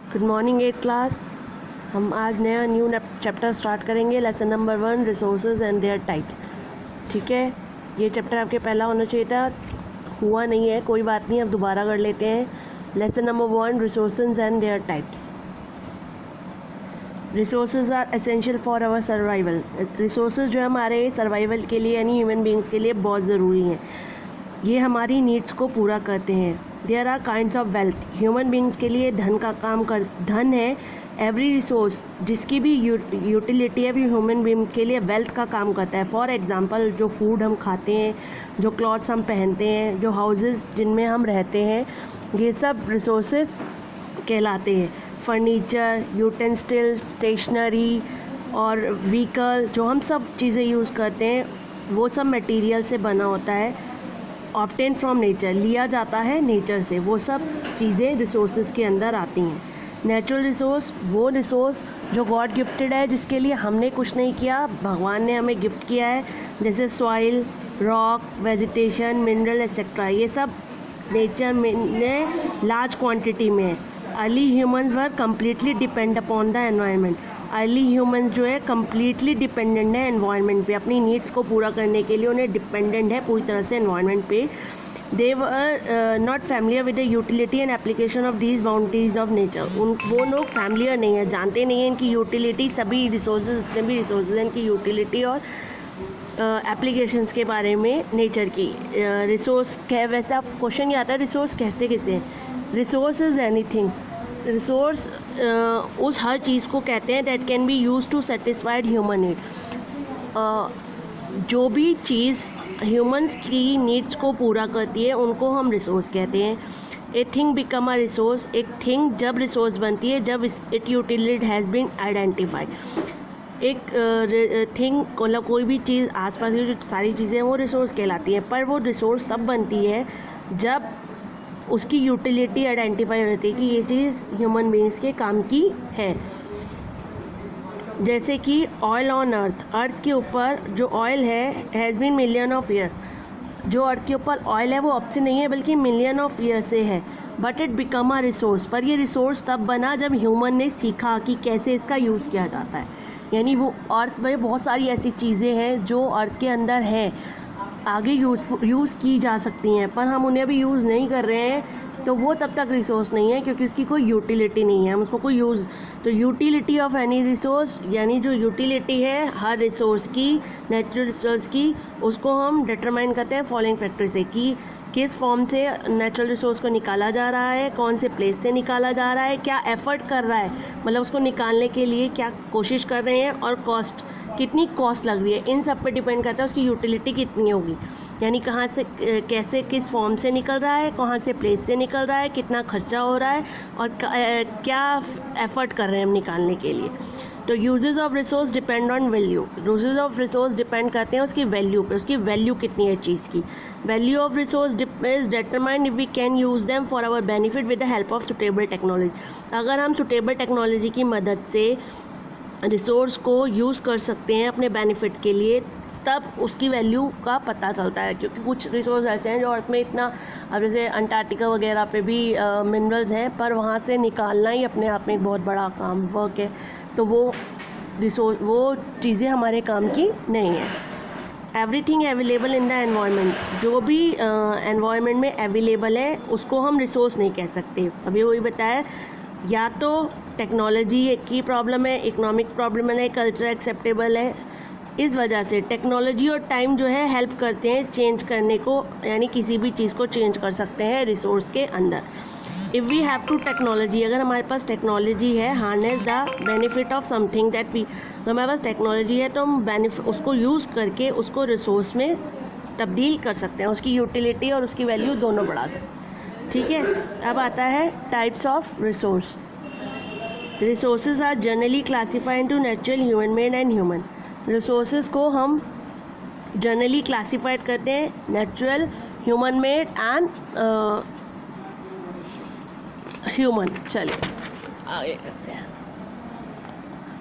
Good morning 8th class. हम आज नया न्यू चैप्टर स्टार्ट करेंगे। Lesson number 1 resources and their types. ठीक है, ये चैप्टर आपके पहला होना चाहिए था, हुआ नहीं है, कोई बात नहीं, अब दोबारा कर लेते हैं। Lesson number 1 resources and their types. Resources are essential for our survival. Resources जो है हमारे सर्वाइवल के लिए यानी ह्यूमन बींग्स के लिए बहुत ज़रूरी हैं। ये हमारी नीड्स को पूरा करते हैं। There are kinds of wealth. Human beings के लिए धन का काम कर धन है। एवरी रिसोर्स जिसकी भी यूटिलिटी है भी ह्यूमन बींग्स के लिए वेल्थ का काम करता है। फॉर एग्जांपल जो फूड हम खाते हैं, जो क्लॉथ्स हम पहनते हैं, जो हाउसेस जिनमें हम रहते हैं, ये सब रिसोर्सेज कहलाते हैं। फर्नीचर, यूटेंसिल, स्टेशनरी और व्हीकल, जो हम सब चीज़ें यूज़ करते हैं वो सब मटेरियल से बना होता है। ऑब्टेन फ्रॉम नेचर, लिया जाता है नेचर से, वो सब चीज़ें रिसोर्सेज के अंदर आती हैं। नेचुरल रिसोर्स, वो रिसोर्स जो गॉड गिफ्टेड है, जिसके लिए हमने कुछ नहीं किया, भगवान ने हमें गिफ्ट किया है, जैसे soil, rock, vegetation, mineral etcetera, ये सब नेचर में लार्ज क्वांटिटी में है। Early humans were completely depend upon the environment. Early humans जो है कम्प्लीटली डिपेंडेंट है एनवायरनमेंट पे, अपनी नीड्स को पूरा करने के लिए उन्हें डिपेंडेंट है पूरी तरह से एनवायरनमेंट पे। They were not familiar with the utility and application of these boundaries of nature. वो लोग फैमिलियर नहीं है, जानते नहीं है इनकी यूटिलिटी, सभी रिसोर्सेज जितने भी रिसोर्सेज हैं इनकी यूटिलिटी और एप्लीकेशंस के बारे में नेचर की। रिसोर्स कह, वैसे आप क्वेश्चन ये आता है रिसोर्स कहते किसे हैं? Resource is anything. रिसोर्स उस हर चीज़ को कहते हैं that can be use to satisfied human need. जो भी चीज़ ह्यूमंस की नीड्स को पूरा करती है उनको हम रिसोर्स कहते हैं। A thing become a resource, एक थिंग जब रिसोर्स बनती है जब it utility has been identified. एक थिंग मतलब कोई भी चीज़, आसपास की जो सारी चीज़ें हैं वो रिसोर्स कहलाती हैं, पर वो रिसोर्स तब बनती है जब उसकी यूटिलिटी आइडेंटिफाई होती है कि ये चीज़ ह्यूमन बींग्स के काम की है। जैसे कि ऑयल ऑन अर्थ के ऊपर जो ऑयल है has been million of years. जो अर्थ के ऊपर ऑयल है वो अब से नहीं है बल्कि मिलियन ऑफ ईयर से है। But it become a resource, पर ये रिसोर्स तब बना जब ह्यूमन ने सीखा कि कैसे इसका यूज़ किया जाता है। यानी वो अर्थ में बहुत सारी ऐसी चीज़ें हैं जो अर्थ के अंदर हैं, आगे यूज़ की जा सकती हैं, पर हम उन्हें भी यूज़ नहीं कर रहे हैं, तो वो तब तक रिसोर्स नहीं है क्योंकि उसकी कोई यूटिलिटी नहीं है, हम उसको कोई यूज़। तो यूटिलिटी ऑफ एनी रिसोर्स, यानी जो यूटिलिटी है हर रिसोर्स की, नेचुरल रिसोर्स की, उसको हम डिटरमाइन करते हैं फॉलोइंग फैक्टर से कि किस फॉर्म से नेचुरल रिसोर्स को निकाला जा रहा है, कौन से प्लेस से निकाला जा रहा है, क्या एफर्ट कर रहा है, मतलब उसको निकालने के लिए क्या कोशिश कर रहे हैं, और कॉस्ट, कितनी कॉस्ट लग रही है, इन सब पे डिपेंड करता है उसकी यूटिलिटी कितनी होगी। यानी कहाँ से, कैसे, किस फॉर्म से निकल रहा है, कहाँ से प्लेस से निकल रहा है, कितना खर्चा हो रहा है और क्या एफर्ट कर रहे हैं हम निकालने के लिए। तो uses of resource depend on value. Uses of resource depend करते हैं उसकी वैल्यू पे, उसकी वैल्यू कितनी है चीज़ की। Value of resource is determined if we can use them for our benefit with the help of suitable technology. अगर हम सुटेबल टेक्नोलॉजी की मदद से रिसोर्स को यूज़ कर सकते हैं अपने बेनिफिट के लिए, तब उसकी वैल्यू का पता चलता है। क्योंकि कुछ रिसोर्स ऐसे हैं जो अर्थ में इतना, अब जैसे अंटार्कटिका वगैरह पे भी मिनरल्स हैं, पर वहाँ से निकालना ही अपने आप में एक बहुत बड़ा काम वर्क है, तो वो रिसोर्स, वो चीज़ें हमारे काम की नहीं है। Everything available in the environment, जो भी एनवायरनमेंट में अवेलेबल है उसको हम रिसोर्स नहीं कह सकते। अभी वही बताया, या तो टेक्नोलॉजी की प्रॉब्लम है, इकोनॉमिक प्रॉब्लम है, कल्चर एक्सेप्टेबल है, इस वजह से टेक्नोलॉजी और टाइम जो है हेल्प करते हैं चेंज करने को, यानी किसी भी चीज़ को चेंज कर सकते हैं रिसोर्स के अंदर। If we have to technology, अगर हमारे पास टेक्नोलॉजी है, harness the benefit of something that we, हमारे पास टेक्नोलॉजी है तो हम बेनिफिट उसको यूज़ करके उसको रिसोर्स में तब्दील कर सकते हैं, उसकी यूटिलिटी और उसकी वैल्यू दोनों बढ़ा सकते हैं। ठीक है, अब आता है types of resource. Resources are generally classified into natural, human made and human. Resources को हम जनरली क्लासीफाइड करते हैं natural, human made and human. चलिए आगे करते हैं।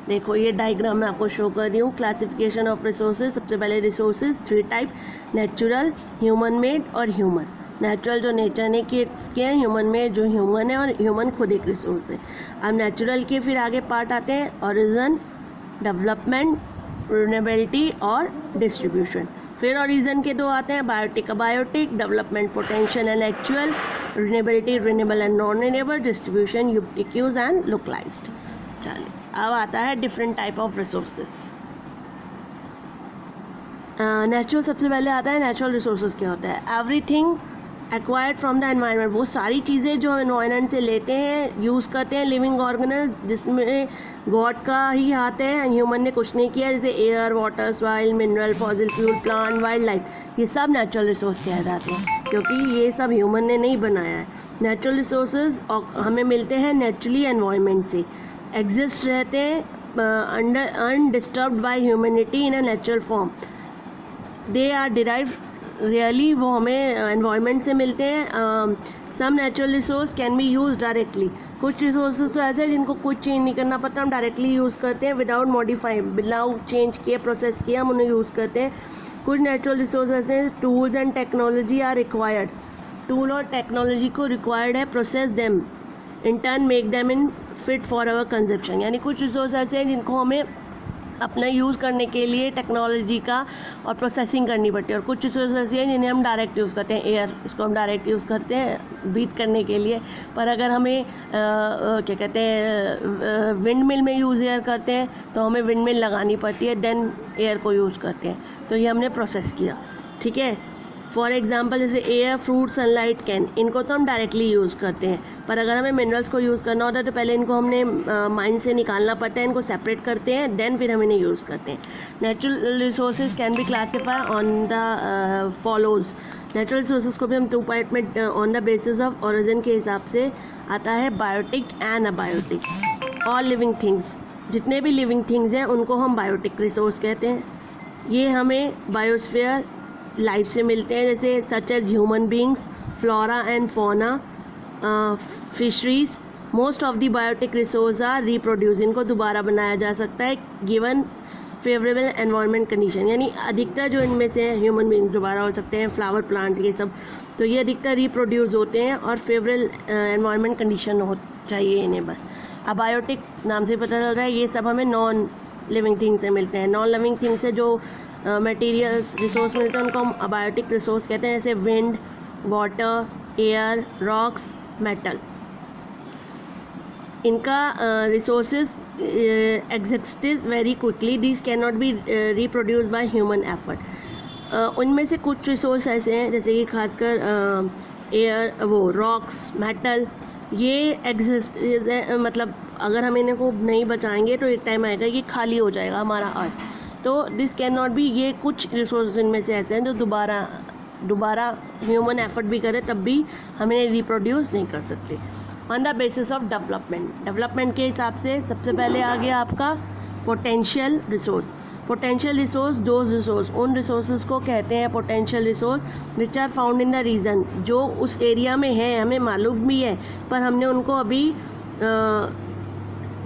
देखो ये डायग्राम मैं आपको शो कर रही हूँ। क्लासिफिकेशन ऑफ रिसोर्सेज, सबसे पहले resources 3 type, natural, human made और ह्यूमन। नेचुरल जो नेचर ने किए हैं ह्यूमन में, जो ह्यूमन है, और ह्यूमन खुद एक रिसोर्स है। अब नेचुरल के फिर आगे पार्ट आते हैं, ओरिजिन, डेवलपमेंट, रिन्यूएबिलिटी और डिस्ट्रीब्यूशन। फिर ओरिजिन के दो आते हैं, biotic, biotic, development, potential and actual, renewability, renewable and non renewable, distribution, ubiquitous and localised. चलिए अब आता है different type of resources. Natural सबसे पहले आता है, नेचुरल रिसोर्सेज क्या होता है? Everything acquired from the environment, वो सारी चीज़ें जो एनवायरनमेंट से लेते हैं, यूज़ करते हैं, लिविंग ऑर्गेनिज्म जिसमें गॉड का ही हाथ है, ह्यूमन ने कुछ नहीं किया, जैसे air, water, soil, mineral, fossil fuel, plant, wild life, ये सब नेचुरल रिसोर्स कहे जाते हैं क्योंकि ये सब ह्यूमन ने नहीं बनाया है। नेचुरल रिसोर्सेज हमें मिलते हैं नेचुरली एनवायरनमेंट से, एग्जिस्ट रहते हैं under undisturbed by humanity in a natural form, they are derive really, वो हमें एनवायरनमेंट से मिलते हैं। Some natural resource can be use directly, कुछ रिसोर्सेज तो ऐसे हैं जिनको कुछ चेंज नहीं करना पड़ता, हम डायरेक्टली यूज़ करते हैं विदाउट मॉडिफाई, विदाउट चेंज किए, प्रोसेस किया, हम उन्हें यूज़ करते हैं। कुछ नेचुरल रिसोर्स ऐसे हैं, tools and technology are required, tool और टेक्नोलॉजी को रिक्वायर्ड है, process them in turn make them in fit for our consumption. यानी कुछ रिसोर्स ऐसे हैं जिनको हमें अपना यूज़ करने के लिए टेक्नोलॉजी का और प्रोसेसिंग करनी पड़ती है, और कुछ रिसोर्स ऐसी हैं जिन्हें हम डायरेक्ट यूज़ करते हैं। एयर, इसको हम डायरेक्ट यूज़ करते हैं बीट करने के लिए, पर अगर हमें क्या कहते हैं विंड मिल में यूज़ एयर करते हैं तो हमें विंड मिल लगानी पड़ती है, देन एयर को यूज़ करते हैं, तो ये हमने प्रोसेस किया। ठीक है, फॉर एग्जांपल जैसे एयर, फ्रूट, सनलाइट, कैन, इनको तो हम डायरेक्टली यूज़ करते हैं, पर अगर हमें मिनरल्स को यूज़ करना होता है तो पहले इनको हमने माइन से निकालना पड़ता है, इनको सेपरेट करते हैं, देन फिर हम इन्हें यूज़ करते हैं। Natural resources can be classify on the follows, natural resources को भी हम 2 पार्ट में on the basis of origin के हिसाब से आता है, biotic and abiotic. All living things, जितने भी लिविंग थिंग्स हैं उनको हम बायोटिक रिसोर्स कहते हैं, ये हमें बायोस्फीयर लाइफ से मिलते हैं, जैसे such as human beings, flora and fauna, fisheries. Most of the biotic resource are reproduce, इनको दोबारा बनाया जा सकता है गिवन फेवरेबल एनवायरनमेंट कंडीशन, यानी अधिकतर जो इनमें से ह्यूमन बींग्स दोबारा हो सकते हैं, फ्लावर, प्लांट, ये सब, तो ये अधिकतर रिप्रोड्यूस होते हैं और फेवरेबल एनवायरनमेंट कंडीशन हो चाहिए इन्हें बस। अबायोटिक नाम से पता चल रहा है, ये सब हमें नॉन लिविंग थिंग से मिलते हैं। नॉन लिविंग थिंग से जो मटेरियल्स रिसोर्स मिलते हैं उनको हम अबायोटिक रिसोर्स कहते हैं, जैसे wind, water, air, rocks, metal. इनका resources exist very quickly, this can not be reproduce by human effort. उनमें से कुछ रिसोर्स ऐसे हैं जैसे कि खासकर एयर, वो रॉक्स, मेटल, ये एग्जिस्ट, मतलब अगर हम इन्हें को नहीं बचाएंगे तो एक टाइम आएगा ये खाली हो जाएगा हमारा अर्थ, तो दिस कैन नॉट बी, ये कुछ रिसोर्स इनमें से ऐसे हैं जो दोबारा ह्यूमन एफर्ट भी करे तब भी हम इन्हें रिप्रोड्यूस नहीं कर सकते। On the basis of development के हिसाब से सबसे पहले आ गया आपका potential resource. Potential resource those resource, उन रिसोर्सेज को कहते हैं potential resource which are found in the region, जो उस एरिया में है, हमें मालूम भी है पर हमने उनको अभी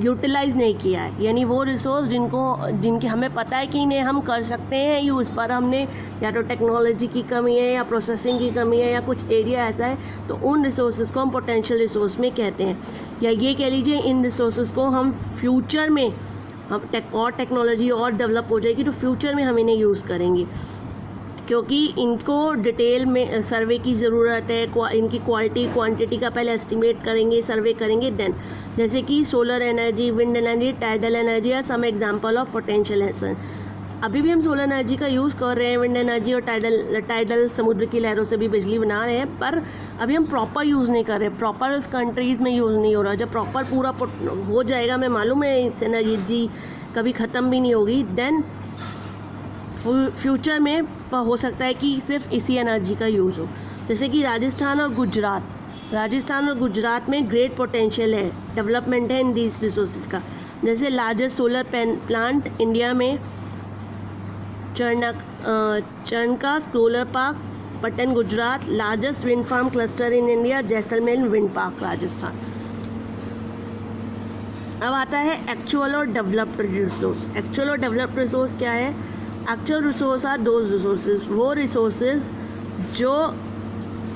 यूटिलाइज नहीं किया है, यानी वो रिसोर्स जिनके हमें पता है कि इन्हें हम कर सकते हैं यूज़, पर हमने या तो टेक्नोलॉजी की कमी है या प्रोसेसिंग की कमी है या कुछ एरिया ऐसा है, तो उन रिसोर्सेज को हम पोटेंशियल रिसोर्स में कहते हैं। या ये कह लीजिए इन रिसोर्सेज को हम फ्यूचर में हम टेक्नोलॉजी और डेवलप हो जाएगी तो फ्यूचर में हम इन्हें यूज़ करेंगे, क्योंकि इनको डिटेल में सर्वे की ज़रूरत है, इनकी क्वालिटी क्वांटिटी का पहले एस्टिमेट करेंगे, सर्वे करेंगे, देन जैसे कि solar energy, wind energy, tidal energy are some example of potential energy. अभी भी हम सोलर एनर्जी का यूज़ कर रहे हैं, विंड एनर्जी और टाइडल समुद्र की लहरों से भी बिजली बना रहे हैं, पर अभी हम प्रॉपर यूज़ नहीं कर रहे, प्रॉपर उस कंट्रीज़ में यूज़ नहीं हो रहा। जब प्रॉपर पूरा हो जाएगा, हमें मालूम है इस एनर्जी कभी ख़त्म भी नहीं होगी, देन फ्यूचर में हो सकता है कि सिर्फ इसी एनर्जी का यूज़ हो। जैसे कि राजस्थान और गुजरात में ग्रेट पोटेंशियल है, डेवलपमेंट है इन दीज रिसोर्सेज का। जैसे लार्जेस्ट सोलर प्लांट इंडिया में Charanka solar park, Patan Gujarat. Largest wind farm cluster in India, Jaisalmer wind park Rajasthan. अब आता है एक्चुअल और डेवलप्ड रिसोर्स। एक्चुअल और डेवलप्ड रिसोर्स क्या है? Actual resource are those resources, वो रिसोर्सेज जो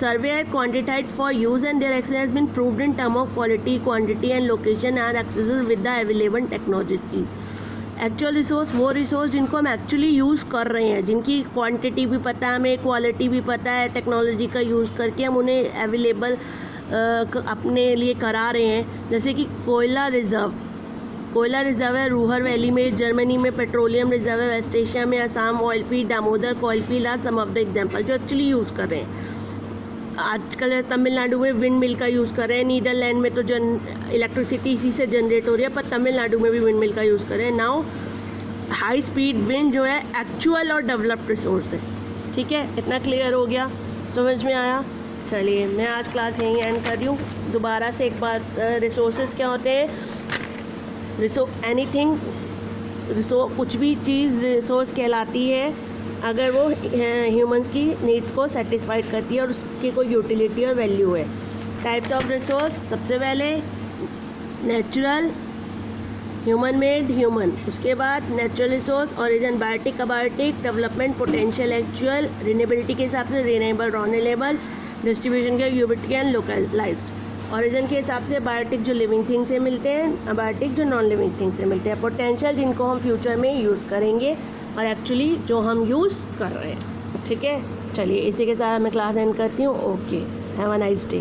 survey are quantified for use and their access has been proved in terms of quality, quantity and location are accessible with the available technology. Actual resource वो resource जिनको हम actually use कर रहे हैं, जिनकी quantity भी पता है हमें, क्वालिटी भी पता है, टेक्नोलॉजी का यूज़ करके हम उन्हें अवेलेबल अपने लिए करा रहे हैं. जैसे कि कोयला रिजर्व है रूहर वैली में, जर्मनी में पेट्रोलियम रिजर्व है, वेस्ट एशिया में Assam oil field, Damodar coal field are some of the example जो एक्चुअली यूज़ कर रहे हैं. आजकल तमिलनाडु में विंड मिल का यूज़ कर रहे हैं, नीदरलैंड में तो इलेक्ट्रिसिटी इसी से जनरेट हो रही है, पर तमिलनाडु में भी विंड मिल का यूज़ कर रहे हैं. नाउ हाई स्पीड विंड जो है एक्चुअल और डेवलप्ड रिसोर्स है. ठीक है, इतना क्लियर हो गया, समझ में आया? चलिए मैं आज क्लास यहीं एंड कर रही हूँ. दोबारा से एक बार रिसोर्सेज क्या होते हैं? कुछ भी चीज़ रिसोर्स कहलाती है अगर वो ह्यूमंस की नीड्स को सेटिस्फाइड करती है और उसकी कोई यूटिलिटी और वैल्यू है. टाइप्स ऑफ रिसोर्स, सबसे पहले नेचुरल, ह्यूमन मेड, ह्यूमन. उसके बाद natural resource, origin, biotic, abiotic, development, potential, actual, renewability के हिसाब से रिन्यूएबल, नॉन डिस्ट्रीब्यूशन के यूबिलिटी एंड लोकलाइज्ड. ओरिजिन के हिसाब से बायोटिक जो लिविंग थिंग से मिलते हैं, अबायोटिक जो नॉन लिविंग थिंग से मिलते हैं. पोटेंशियल जिनको हम फ्यूचर में यूज़ करेंगे और एक्चुअली जो हम यूज़ कर रहे हैं. ठीक है, चलिए इसी के साथ मैं क्लास एंड करती हूँ. Okay, have a nice day.